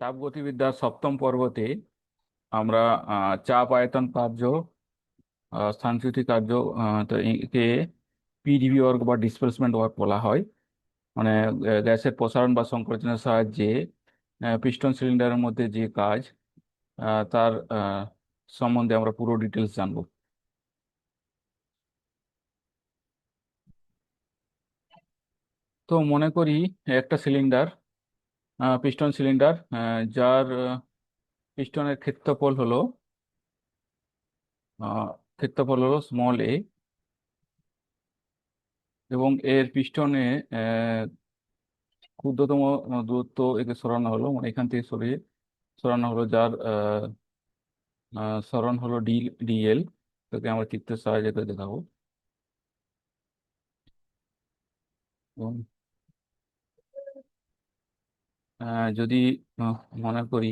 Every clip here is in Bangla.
তাপগতিবিদ্যার সপ্তম পর্বতে আমরা চাপ আয়তন কার্য, স্থানচ্যুতি কার্য, তো একে পিডিবি ওয়ার্ক বা ডিসপ্লেসমেন্ট ওয়ার্ক বলা হয়। মানে গ্যাসের প্রসারণ বা সংকোচনের সাহায্যে পিস্টন সিলিন্ডারের মধ্যে যে কাজ, তার সম্বন্ধে আমরা পুরো ডিটেলস জানবো। তো মনে করি একটা সিলিন্ডার, পিস্টন সিলিন্ডার, যার পিস্টনের আহ, ক্ষেত্রফল হলো স্মল এ, এবং এর পিস্টনে ক্ষুদ্রতম দূরত্ব একে সরানো হলো, মানে এখান থেকে সরানো হলো, যার সরণ হলো ডিএল। তোকে আমরা চিত্রের সাহায্যে করে দেখাবো। এবং যদি মনে করি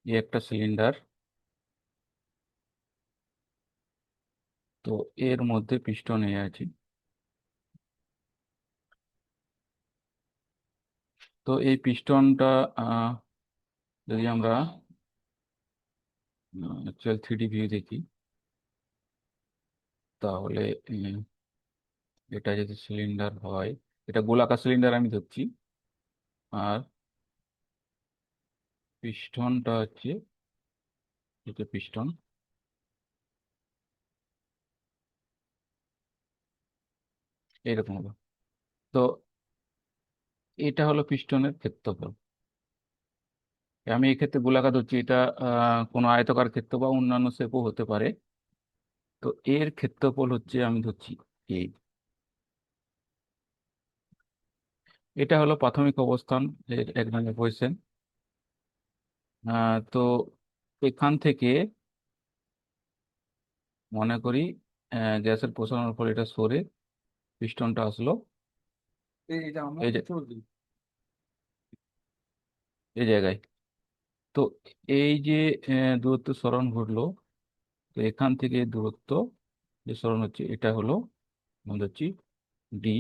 যে একটা সিলিন্ডার, তো এর মধ্যে পিস্টন এ আছে। তো এই পিস্টনটা যদি আমরা অ্যাকচুয়াল 3D ভিউ দেখি, তাহলে এটা যদি সিলিন্ডার হয়, এটা গোলাকার সিলিন্ডার আমি ধরছি, আর পিস্টনটা হচ্ছে, এটা পিস্টন এরকম হবে। তো এটা হলো পিস্টনের ক্ষেত্রফল। আমি এক্ষেত্রে গোলাকার ধরছি, এটা কোনো আয়তকার ক্ষেত্র বা অন্যান্য শেপও হতে পারে। তো এর ক্ষেত্রফল হচ্ছে, আমি ধরছি এই, এটা হলো প্রাথমিক অবস্থান, এর 1 নম্বর পজিশন। তো এখান থেকে মনে করি গ্যাসের প্রসারণের ফলে এটা সরে পিস্টনটা আসলো এই যে এই জায়গায়। তো এই যে দূরত্ব সরণ ঘটলো, তো এখান থেকে দূরত্ব যে সরণ হচ্ছে, এটা হলো আমাদের হচ্ছে ডি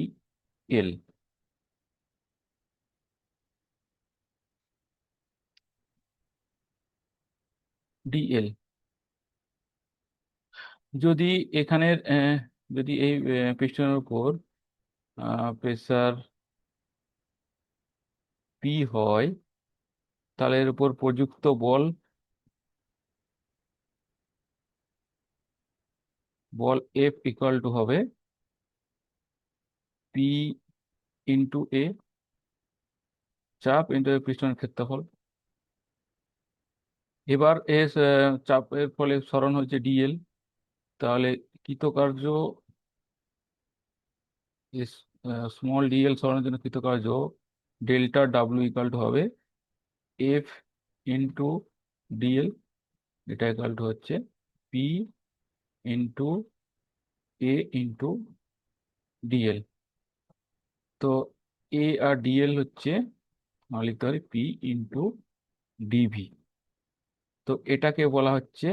এল। ডিএল যদি এখানের যদি এই পিস্টনের উপর প্রেসার পি হয়, তাহলে এর উপর প্রযুক্ত বল এফ ইকুয়াল টু হবে পি ইন্টু এ, চাপ ইন্টু পিস্টনের ক্ষেত্রফল। এবার এস চাপের ফলে সরণ হচ্ছে ডিএল, তাহলে কৃতকার্য স্মল ডিএল সরানোর জন্য কৃতকার্য ডেল্টা ডাব্লিউ ইকাল টু হবে এফ ইন্টু ডিএল। এটা ইকাল টু হচ্ছে পি ইন্টু এ ইন্টু ডিএল। তো এ আর ডিএল হচ্ছে, আমরা লিখতে পারি পি ইন্টু ডিভি। তো এটাকে বলা হচ্ছে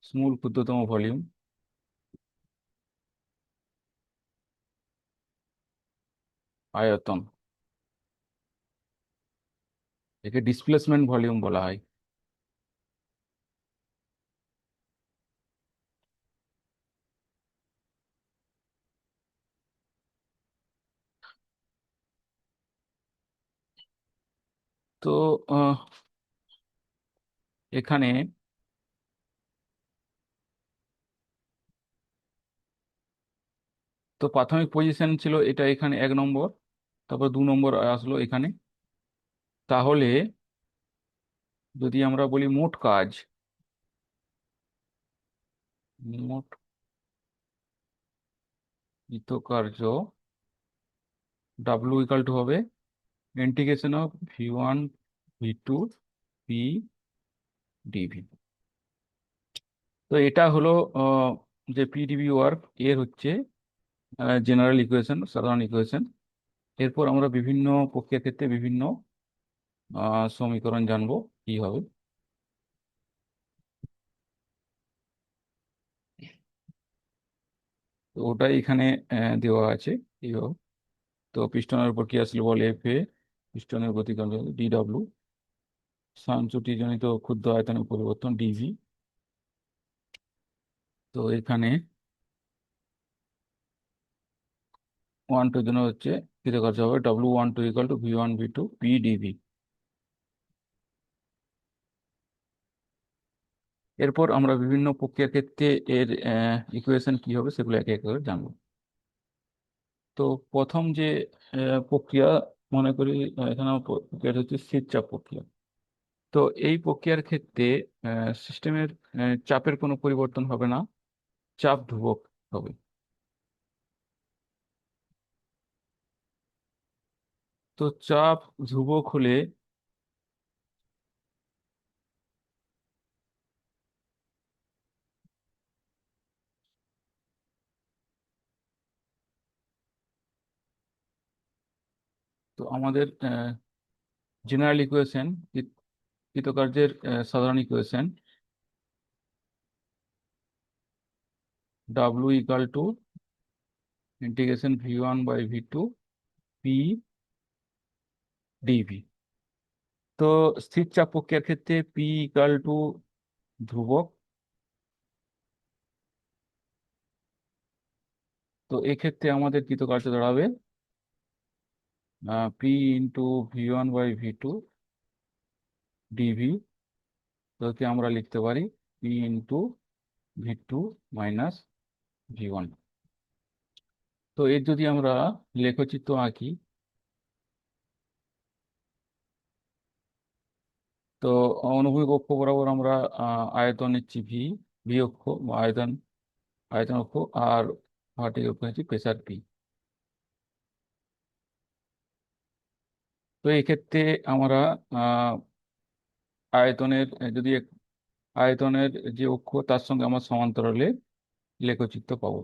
স্মল ক্ষুদ্রতম ভলিউম, আয়তন। একে ডিসপ্লেসমেন্ট ভলিউম বলা হয়। তো আহ, এখানে তো প্রাথমিক পজিশন ছিল এটা, এখানে 1 নম্বর, তারপর 2 নম্বর আসলো এখানে। তাহলে যদি আমরা বলি মোট কাজ, মোট কৃতকার্য ডাব্লু ইকাল টু হবে integration of V1 V2 P dV. তো এটা হলো যে পিডিবি ওয়ার্ক, এর হচ্ছে জেনারেল ইকুয়েশন, সাধারণ ইকুয়েশন। এরপর আমরা বিভিন্ন প্রক্রিয়ার ক্ষেত্রে বিভিন্ন সমীকরণ জানবো কি হবে। তো ওটাই এখানে দেওয়া আছে এইভাবে। তো পিস্টনের উপর কি আসলে বল এফ এ, পিস্টনের গতিকাল DW, সঞ্চুটিজনিত ক্ষুদ্র আয়তনের পরিবর্তন DV। তো এখানে 1 2 জন্য হচ্ছে কৃতকার্য হবে W12 = V1 V2 PdV। এরপর আমরা বিভিন্ন প্রক্রিয়ার ক্ষেত্রে এর ইকুয়েশন কি হবে সেগুলো একে একে করে জানবো। তো প্রথম যে প্রক্রিয়া, মনে করি এখানে প্রক্রিয়াটা হচ্ছে স্থির চাপ প্রক্রিয়া। তো এই প্রক্রিয়ার ক্ষেত্রে সিস্টেমের চাপের কোনো পরিবর্তন হবে না, চাপ ধ্রুবক হবে। তো চাপ ধ্রুবক হলে তো আমাদের জেনারেল ইকুয়েশন, কৃতকার্যের সাধারণ equation W = V1/V2 P dV। তো স্থির চাপ প্রক্রিয়ার ক্ষেত্রে P = ধ্রুবক। তো এক্ষেত্রে আমাদের কৃতকার্য দাঁড়াবে P × V1/V2 dV। তো একে আমরা লিখতে পারি P × V2 - V1। তো এর যদি আমরা লেখচিত্র আঁকি, তো অনুভূমিক অক্ষ বরাবর আমরা আয়তন নিচ্ছি ভি অক্ষ বা আয়তন আয়তন অক্ষ, আর ভার্টিক্যাল অক্ষ হচ্ছে প্রেসার পি। তো এই ক্ষেত্রে আমরা আহ, আয়তনের যদি আয়তনের যে অক্ষ তার সঙ্গে আমরা সমান্তরালে লেখচিত্র পাবো।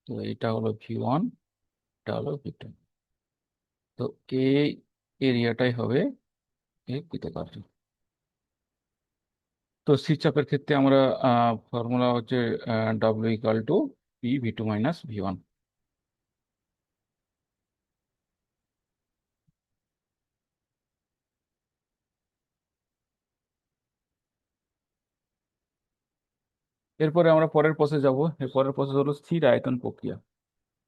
তো এটা হলো V1, এটা হলো V2। তো এই এরিয়াটাই হবে এই কৃতকার্য। তো স্থিরচাপের ক্ষেত্রে আমরা ফর্মুলা হচ্ছে W = P V2 - V1। এরপরে আমরা পরের প্রসেস যাব। এর পরের প্রসেস হলো স্থির আয়তন প্রক্রিয়া,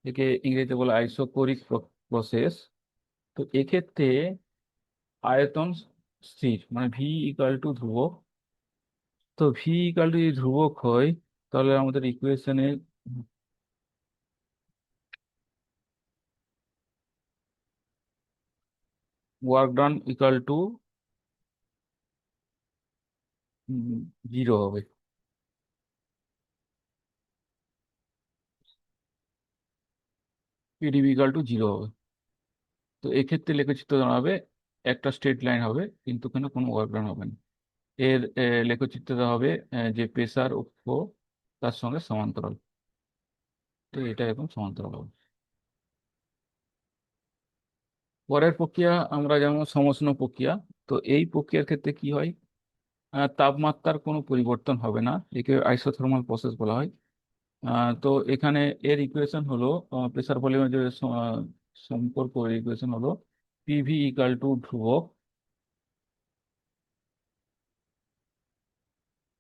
একে ইংরেজিতে বলে আইসোকোরিক প্রসেস। তো এক্ষেত্রে আয়তন স্থির, মানে V = ধ্রুবক। তো V = যদি ধ্রুবক হয়, তাহলে আমাদের ইকুয়েশনে ওয়ার্ক ডান = 0 হবে। PdV = 0 হবে। তো এক্ষেত্রে লেখচিত্র দাঁড়াবে একটা স্ট্রেট লাইন হবে, কিন্তু এখানে কোনো ওয়ার্ক ডান হবে না। এর লেখচিত্রটা হবে যে প্রেসার অক্ষ তার সঙ্গে সমান্তরাল। তো এটা এখন সমান্তরাল হবে। পরের প্রক্রিয়া আমরা যেমন সমষ্ণ প্রক্রিয়া। তো এই প্রক্রিয়ার ক্ষেত্রে কি হয়, তাপমাত্রার কোনো পরিবর্তন হবে না, একে আইসোথার্মাল প্রসেস বলা হয়। তো এখানে এর ইকুয়েশন হলো প্রেসার ভলিউমের যে সম্পর্ক, ইকুয়েশন হলো পিভি ধ্রুবক।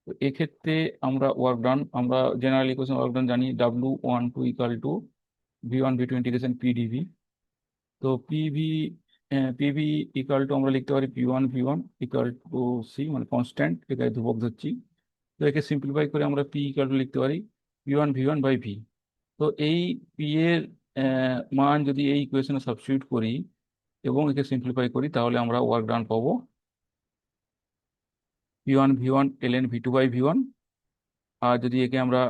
তো এক্ষেত্রে আমরা ওয়ার্ক ডান, আমরা জেনারেল ইকুয়েশন ওয়ার্ক ডান জানি W12 = V1/V2 ইন্টিগ্রেশন PdV। তো পিভি আমরা লিখতে পারি P1V1 = C, মানে কনস্ট্যান্ট, এটাকে ধ্রুবক ধরছি। তো একে সিম্পলিফাই করে আমরা P লিখতে পারি P1V1/V। তো এই পি এর মান যদি এই ইকুয়েশনে সাবস্টিটিউট করি এবং একে সিম্পলিফাই করি, তাহলে আমরা ওয়ার্ক ডান পাবো P1V1 ln V2/V1। আর যদি একে আমরা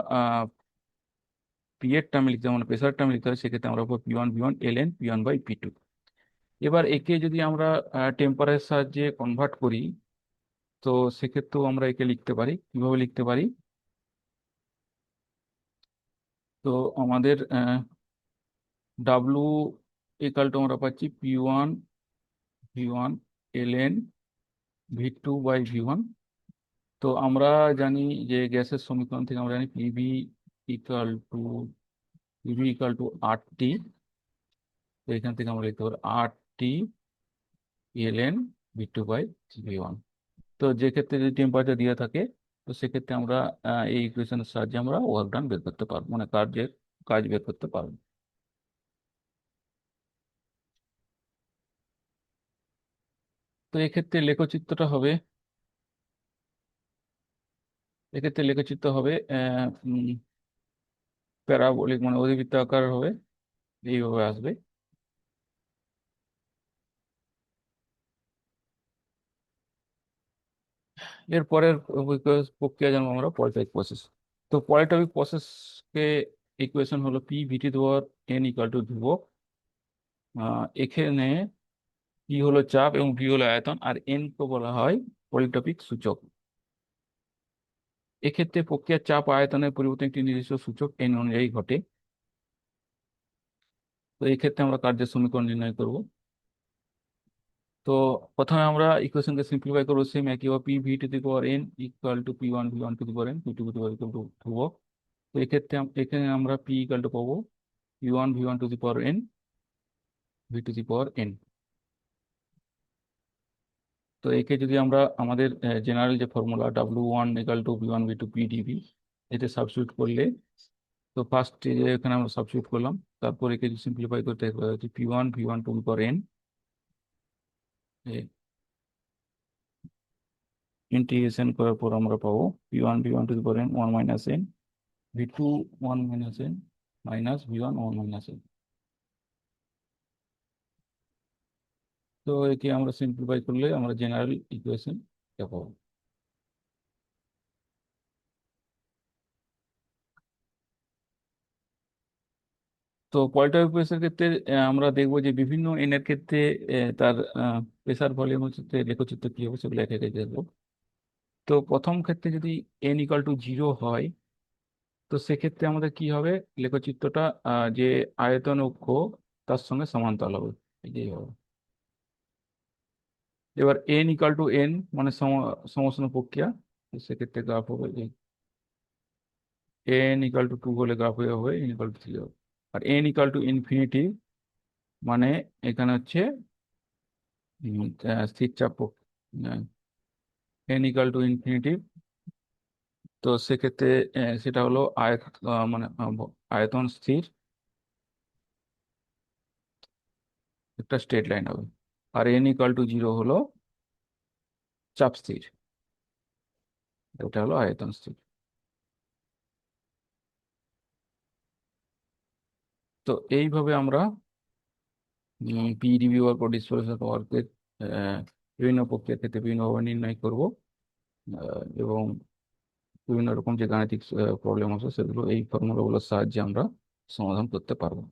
পি এর টার্মে লিখতে, মানে প্রেসার টার্মে লিখতে হয়, সেক্ষেত্রে আমরা পাবো P1V1 ln P1/P2। এবার একে যদি আমরা টেম্পারেচার সাহায্যে কনভার্ট করি, তো সেক্ষেত্রেও আমরা একে লিখতে পারি, কিভাবে লিখতে পারি। তো আমাদের আমরা পাচ্ছি P1V1 ln V2/V1। তো আমরা জানি যে গ্যাসের সমীকরণ থেকে আমরা জানি equal to PV equal to R T. তো এখান থেকে আমরা লিখতে পারি R T LN V two by V one. তো যে ক্ষেত্রে যদি টেম্পারেচার দেওয়া থাকে, তো সেক্ষেত্রে আমরা এই ইকুয়েশনের সাহায্যে আমরা ওয়ার্ক ডান বের করতে পারবো, মানে কাজ বের করতে পারবো। তো এক্ষেত্রে লেখচিত্র হবে প্যারাবোলিক, মানে অধিবৃত্ত আকার হবে, এইভাবে আসবে। এর পরের প্রক্রিয়া জানবো আমরা পলিট্রপিক প্রসেস। তো পলিট্রপিক প্রসেসকে ইকুয়েশন হলো পি ভিটি দেওয়ার এন ইকুয়াল টু ধ্রুবক। এখানে পি হলো চাপ এবং ভি হলো আয়তন, আর এন কে বলা হয় পলিট্রপিক সূচক। এক্ষেত্রে প্রক্রিয়ার চাপ আয়তনের পরিবর্তন একটি নির্দিষ্ট সূচক এন অনুযায়ী ঘটে। তো এই ক্ষেত্রে আমরা কার্যের সমীকরণ নির্ণয় করব। তো প্রথমে আমরা ইকুয়েশনকে সিম্পলিফাই করবো, সেম একইভাবে P V to the power N equal to P one V one to the power N P to the power equal to ধ্রুবক। তো এক্ষেত্রে এখানে আমরা পি ইকুয়াল টু পাবো P one V one to the power N V to the power N. তো একে যদি আমরা আমাদের জেনারেল যে formula W one equal to V one V two P dV, এতে সাবস্টিটিউট করলে, তো ফার্স্ট এখানে আমরা সাবস্টিটিউট করলাম, তারপর একে সিম্পলিফাই করতে হচ্ছে P one V one to the power N integration করার পর আমরা পাবো P one V one to the power N one minus N V two one minus N minus V one one minus N. তো একে আমরা সিম্পলিফাই করলে আমরা জেনারেল ইকুয়েশন পাবো। তো পলিট্রপিক প্রেসের ক্ষেত্রে আমরা দেখবো যে বিভিন্ন এন এর ক্ষেত্রে তার প্রেসার ভলিউম হচ্ছে লেখচিত্র কি হবে, সেগুলো একে একে দেখবো। তো প্রথম ক্ষেত্রে যদি এন ইকাল টু জিরো হয়, তো সেক্ষেত্রে আমাদের কি হবে, লেখচিত্রটা যে আয়তন অক্ষ তার সঙ্গে সমান্তরাল হবে, এটাই হবে। এবার এন ইকাল টু এন মানে সমসাময়িক প্রক্রিয়া, তো সেক্ষেত্রে গ্রাফ হবে যে এন ইকাল টু টু হলে গ্রাফ হবে এন ইকাল টু থ্রি হবে। আর এন ইকাল টু ইনফিনিটি মানে এখানে হচ্ছে স্থির চাপ এন ইকাল টু ইনফিনিটি। তো সেক্ষেত্রে সেটা হলো মানে আয়তন স্থির একটা স্ট্রেট লাইন হবে। আর এন ইকাল টু জিরো হলো চাপ স্থির, এটা হলো আয়তন স্থির। তো এইভাবে আমরা পিডিবি ওয়ার্ক ও ডিসপ্লেসমেন্ট ওয়ার্কের বিভিন্ন প্রক্রিয়ার ক্ষেত্রে বিভিন্নভাবে নির্ণয় করব, এবং বিভিন্ন রকম যে গাণিতিক প্রবলেম আছে সেগুলো এই ফর্মুলাগুলোর সাহায্যে আমরা সমাধান করতে পারবো।